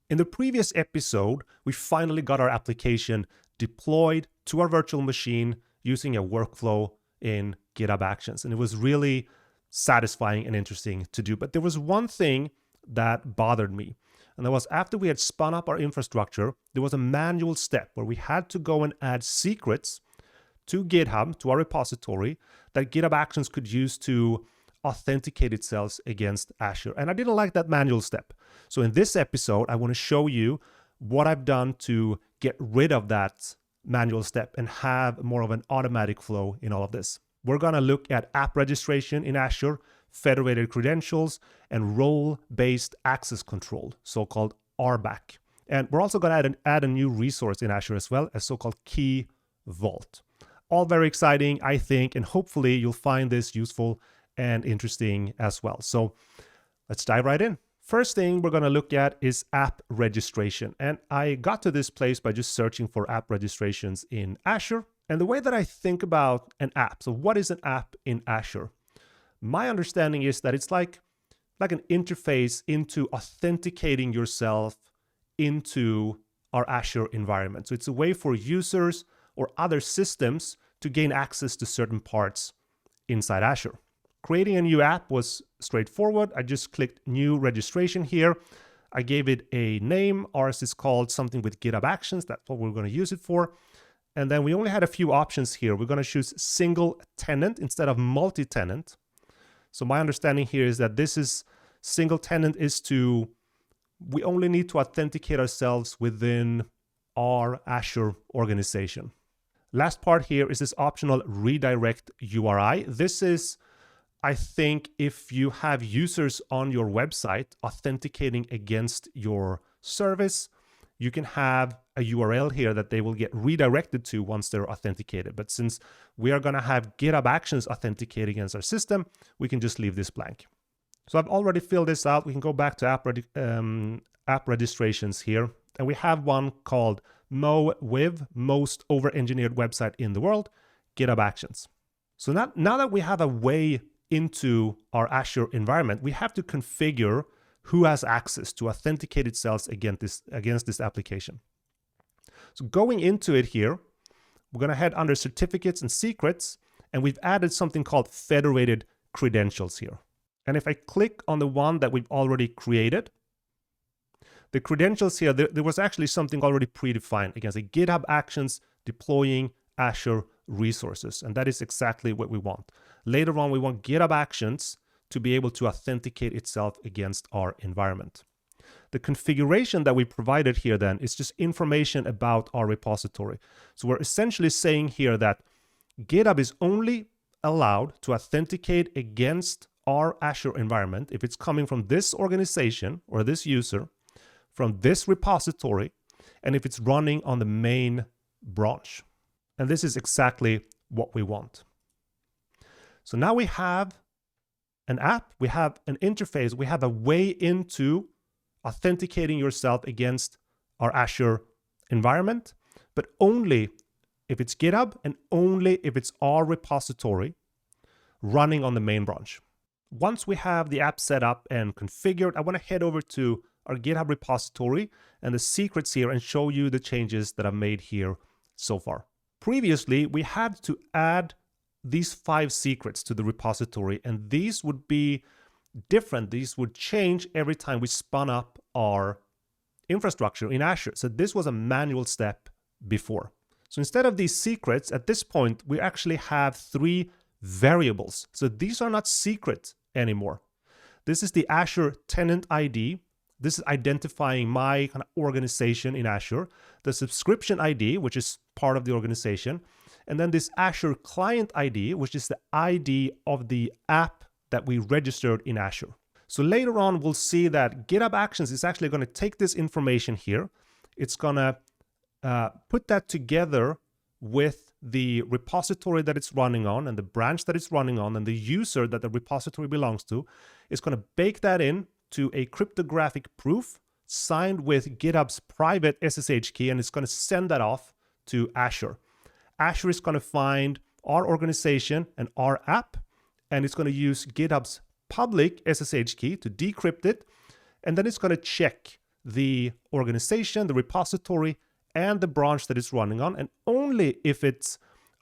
In the previous episode, we finally got our application deployed to our virtual machine using a workflow in Github Actions. And it was really satisfying and interesting to do. But there was one thing that bothered me. And that was after we had spun up our infrastructure, there was a manual step where we had to go and add secrets to GitHub, to our repository, that GitHub Actions could use to authenticate itself against Azure. And I didn't like that manual step. So in this episode, I want to show you what I've done to get rid of that manual step and have more of an automatic flow in all of this. We're going to look at app registration in Azure, federated credentials, and role-based access control, so-called RBAC. And we're also going to add a new resource in Azure as well, a so-called Key Vault. All very exciting, I think, and hopefully you'll find this useful and interesting as well. So let's dive right in. First thing we're going to look at is app registration. And I got to this place by just searching for app registrations in Azure. And the way that I think about an app, so what is an app in Azure? My understanding is that it's like an interface into authenticating yourself into our Azure environment. So it's a way for users or other systems to gain access to certain parts inside Azure. Creating a new app was straightforward. I just clicked new registration here. I gave it a name. Ours is called something with GitHub Actions. That's what we're going to use it for. And then we only had a few options here. We're going to choose single tenant instead of multi-tenant. So my understanding here is that this is single tenant is we only need to authenticate ourselves within our Azure organization. Last part here is this optional redirect URI. This is, I think, if you have users on your website authenticating against your service, you can have a URL here that they will get redirected to once they're authenticated. But since we are going to have GitHub Actions authenticate against our system, we can just leave this blank. So I've already filled this out. We can go back to app registrations here. And we have one called MoWiv, most over-engineered website in the world, GitHub Actions. So now that we have a way into our Azure environment, we have to configure who has access to authenticate itself against this application. So going into it here, we're going to head under certificates and secrets, and we've added something called federated credentials here. And if I click on the one that we've already created, the credentials here, there was actually something already predefined against a GitHub Actions deploying Azure resources. And that is exactly what we want. Later on, we want GitHub Actions to be able to authenticate itself against our environment. The configuration that we provided here then is just information about our repository. So we're essentially saying here that GitHub is only allowed to authenticate against our Azure environment if it's coming from this organization or this user, from this repository, and if it's running on the main branch. And this is exactly what we want. So now we have an app, we have an interface, we have a way into authenticating yourself against our Azure environment, but only if it's GitHub and only if it's our repository running on the main branch. Once we have the app set up and configured, I want to head over to our GitHub repository and the secrets here and show you the changes that I've made here so far. Previously, we had to add these 5 secrets to the repository, and these would be different. These would change every time we spun up our infrastructure in Azure. So this was a manual step before. So instead of these secrets, at this point, we actually have 3 variables. So these are not secret anymore. This is the Azure tenant ID. This is identifying my kind of organization in Azure. The subscription ID, which is part of the organization. And then this Azure Client ID, which is the ID of the app that we registered in Azure. So later on, we'll see that GitHub Actions is actually going to take this information here. It's going to put that together with the repository that it's running on and the branch that it's running on and the user that the repository belongs to. It's going to bake that in to a cryptographic proof signed with GitHub's private SSH key, and it's going to send that off to Azure. Azure is going to find our organization and our app, and it's going to use GitHub's public SSH key to decrypt it, and then it's going to check the organization, the repository, and the branch that it's running on. And only if it's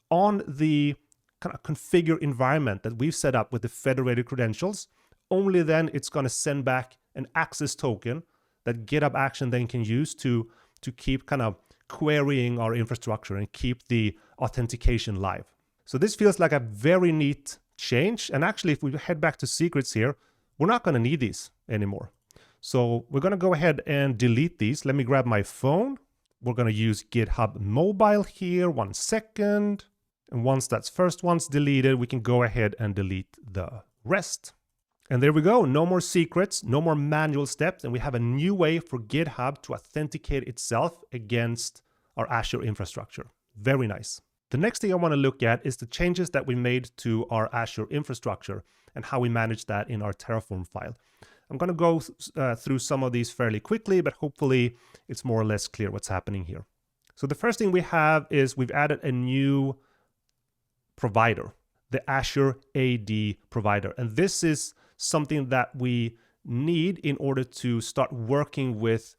on the kind of configure environment that we've set up with the federated credentials, only then it's going to send back an access token that GitHub Action then can use to keep kind of querying our infrastructure and keep the authentication live. So this feels like a very neat change. And actually, if we head back to secrets here, we're not going to need these anymore. So we're going to go ahead and delete these. Let me grab my phone. We're going to use GitHub Mobile here. 1 second. And once that's first one's deleted, we can go ahead and delete the rest. And there we go. No more secrets, no more manual steps. And we have a new way for GitHub to authenticate itself against our Azure infrastructure. Very nice. The next thing I want to look at is the changes that we made to our Azure infrastructure and how we manage that in our Terraform file. I'm going to go through some of these fairly quickly, but hopefully it's more or less clear what's happening here. So the first thing we have is we've added a new provider, the Azure AD provider. And this is something that we need in order to start working with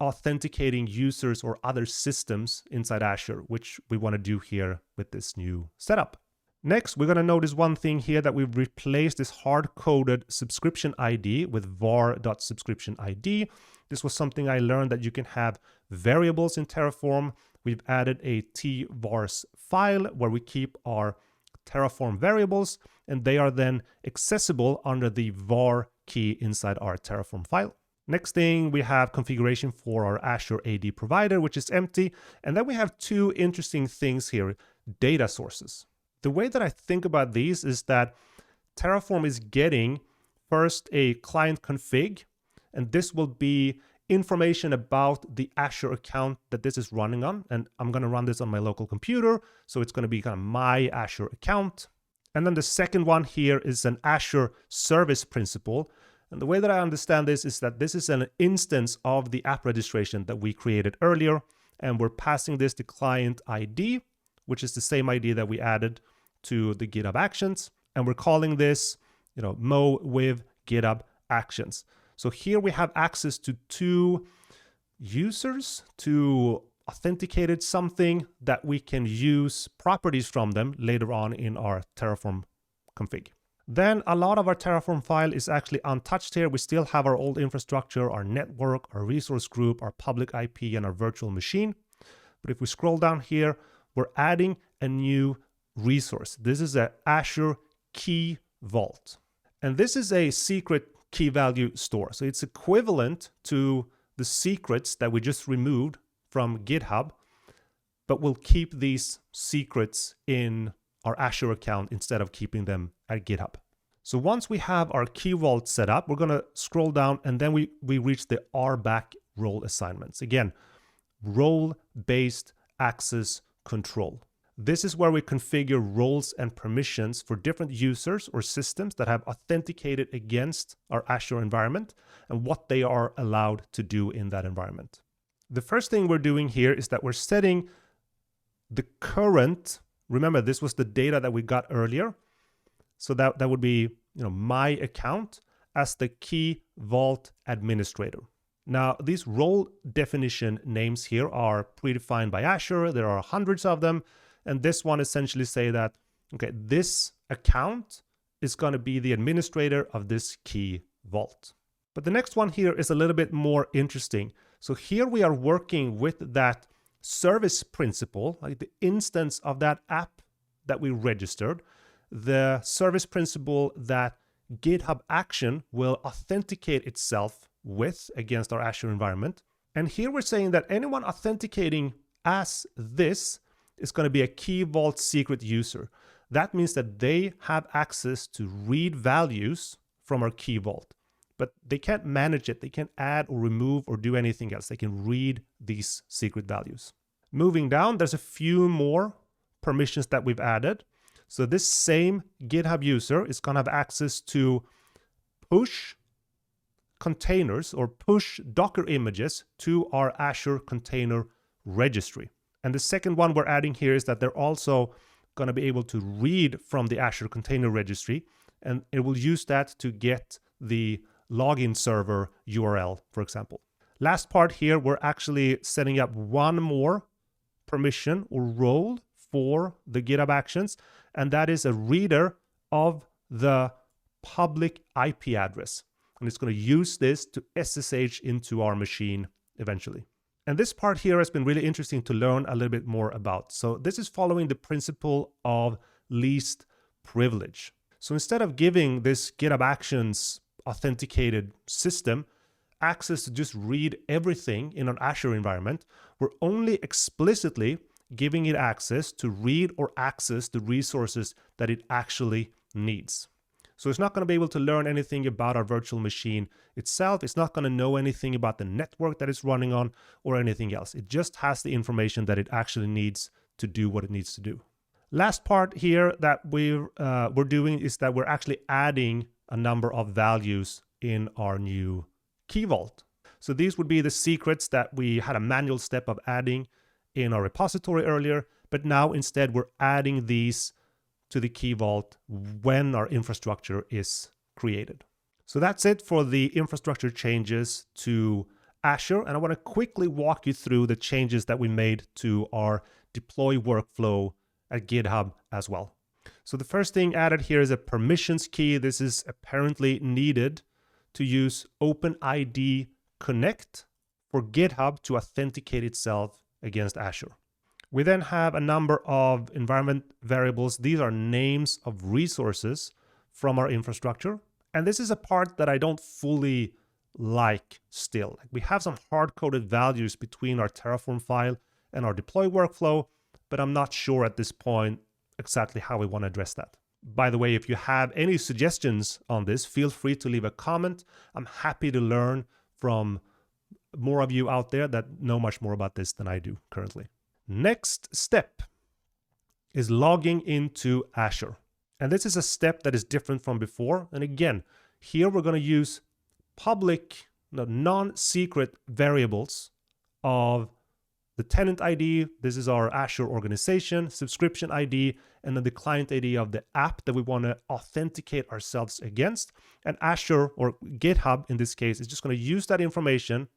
authenticating users or other systems inside Azure, which we want to do here with this new setup. Next, we're going to notice one thing here, that we've replaced this hard-coded subscription ID with var.subscription ID. This was something I learned that you can have variables in Terraform. We've added a tvars file where we keep our Terraform variables, and they are then accessible under the var key inside our Terraform file. Next thing, we have configuration for our Azure AD provider, which is empty. And then we have two interesting things here, data sources. The way that I think about these is that Terraform is getting first a client config, and this will be information about the Azure account that this is running on. And I'm going to run this on my local computer, so it's going to be kind of my Azure account. And then the second one here is an Azure service principal. And the way that I understand this is that this is an instance of the app registration that we created earlier, and we're passing this to client ID, which is the same ID that we added to the GitHub Actions, and we're calling this, mo with GitHub Actions. So here we have access to two users to authenticate something that we can use properties from them later on in our Terraform config. Then a lot of our Terraform file is actually untouched here. We still have our old infrastructure, our network, our resource group, our public IP, and our virtual machine. But if we scroll down here, we're adding a new resource. This is an Azure Key Vault. And this is a secret key value store. So it's equivalent to the secrets that we just removed from GitHub, but we'll keep these secrets in our Azure account instead of keeping them at GitHub. So once we have our Key Vault set up, we're going to scroll down, and then we reach the RBAC role assignments. Again, role-based access control. This is where we configure roles and permissions for different users or systems that have authenticated against our Azure environment and what they are allowed to do in that environment. The first thing we're doing here is that we're setting the current, remember this was the data that we got earlier, so that would be my account as the Key Vault administrator. Now, these role definition names here are predefined by Azure. There are hundreds of them. And this one essentially say that, okay, this account is going to be the administrator of this Key Vault. But the next one here is a little bit more interesting. So here we are working with that service principal, like the instance of that app that we registered, the service principal that GitHub Action will authenticate itself with against our Azure environment. And here we're saying that anyone authenticating as this is going to be a Key Vault secret user. That means that they have access to read values from our Key Vault, but they can't manage it. They can't add or remove or do anything else. They can read these secret values. Moving down, there's a few more permissions that we've added. So this same GitHub user is going to have access to push containers or push Docker images to our Azure Container Registry. And the second one we're adding here is that they're also going to be able to read from the Azure Container Registry, and it will use that to get the login server URL, for example. Last part here, we're actually setting up one more permission or role for the GitHub Actions, and that is a reader of the public IP address. And it's going to use this to SSH into our machine eventually. And this part here has been really interesting to learn a little bit more about. So this is following the principle of least privilege. So instead of giving this GitHub Actions authenticated system access to just read everything in an Azure environment, we're only explicitly giving it access to read or access the resources that it actually needs. So it's not going to be able to learn anything about our virtual machine itself. It's not going to know anything about the network that it's running on or anything else. It just has the information that it actually needs to do what it needs to do. Last part here that we're doing is that we're actually adding a number of values in our new Key Vault. So these would be the secrets that we had a manual step of adding in our repository earlier, but now instead we're adding these to the Key Vault when our infrastructure is created. So that's it for the infrastructure changes to Azure, and I want to quickly walk you through the changes that we made to our deploy workflow at GitHub as well. So the first thing added here is a permissions key. This is apparently needed to use OpenID Connect for GitHub to authenticate itself against Azure. We then have a number of environment variables. These are names of resources from our infrastructure. And this is a part that I don't fully like still. We have some hard-coded values between our Terraform file and our deploy workflow, but I'm not sure at this point exactly how we want to address that. By the way, if you have any suggestions on this, feel free to leave a comment. I'm happy to learn from more of you out there that know much more about this than I do currently. Next step is logging into Azure. And this is a step that is different from before. And again, here we're going to use public, non-secret variables of the tenant ID. This is our Azure organization, subscription ID, and then the client ID of the app that we want to authenticate ourselves against. And Azure, or GitHub in this case, is just going to use that information,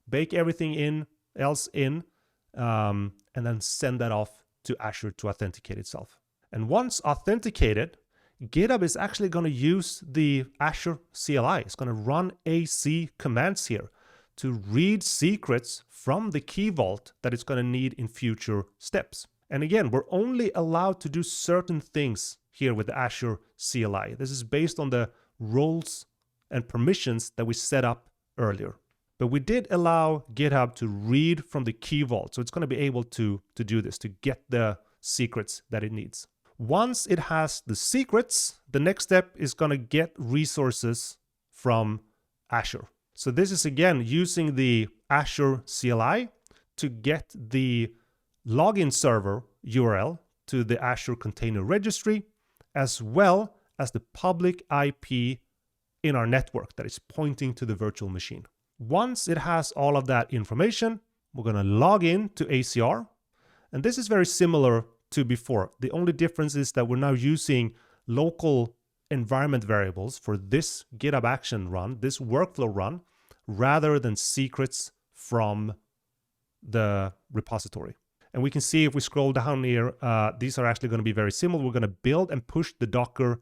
bake everything else in, and then send that off to Azure to authenticate itself. And once authenticated, GitHub is actually going to use the Azure CLI. It's going to run AC commands here to read secrets from the Key Vault that it's going to need in future steps. And again, we're only allowed to do certain things here with the Azure CLI. This is based on the roles and permissions that we set up earlier. But we did allow GitHub to read from the Key Vault. So it's going to be able to do this, to get the secrets that it needs. Once it has the secrets, the next step is going to get resources from Azure. So this is again using the Azure CLI to get the login server URL to the Azure Container Registry, as well as the public IP in our network that is pointing to the virtual machine. Once it has all of that information, we're going to log in to ACR. And this is very similar to before. The only difference is that we're now using local environment variables for this GitHub action run, this workflow run, rather than secrets from the repository. And we can see if we scroll down here, these are actually going to be very similar. We're going to build and push the Docker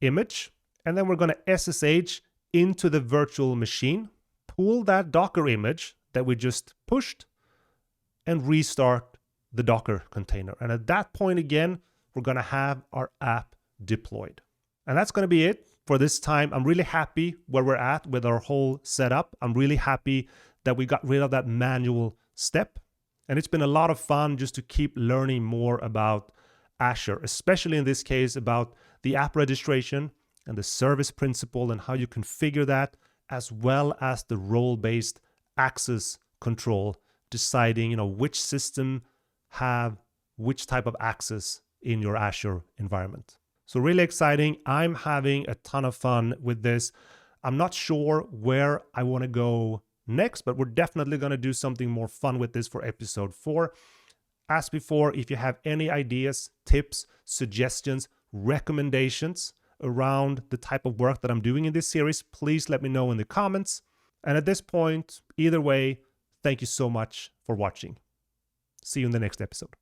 image, and then we're going to SSH into the virtual machine, pull that Docker image that we just pushed, and restart the Docker container. And at that point, again, we're going to have our app deployed. And that's going to be it for this time. I'm really happy where we're at with our whole setup. I'm really happy that we got rid of that manual step. And it's been a lot of fun just to keep learning more about Azure, especially in this case about the app registration and the service principle and how you configure that, as well as the role-based access control, deciding which system have which type of access in your Azure environment. So really exciting. I'm having a ton of fun with this. I'm not sure where I want to go next, but we're definitely going to do something more fun with this for episode 4. As before, if you have any ideas, tips, suggestions, recommendations around the type of work that I'm doing in this series, please let me know in the comments. And at this point, either way, thank you so much for watching. See you in the next episode.